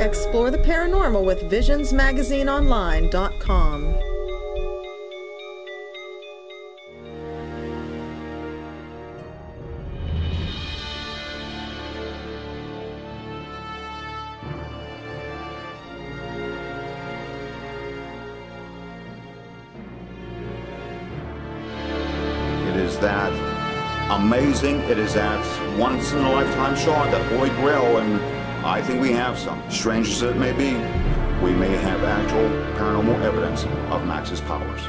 Explore the paranormal with visionsmagazineonline.com. It is that amazing, it is that once-in-a-lifetime shot, that Holy Grail, and I think we have some. Strange as it may be, we may have actual paranormal evidence of Max's powers.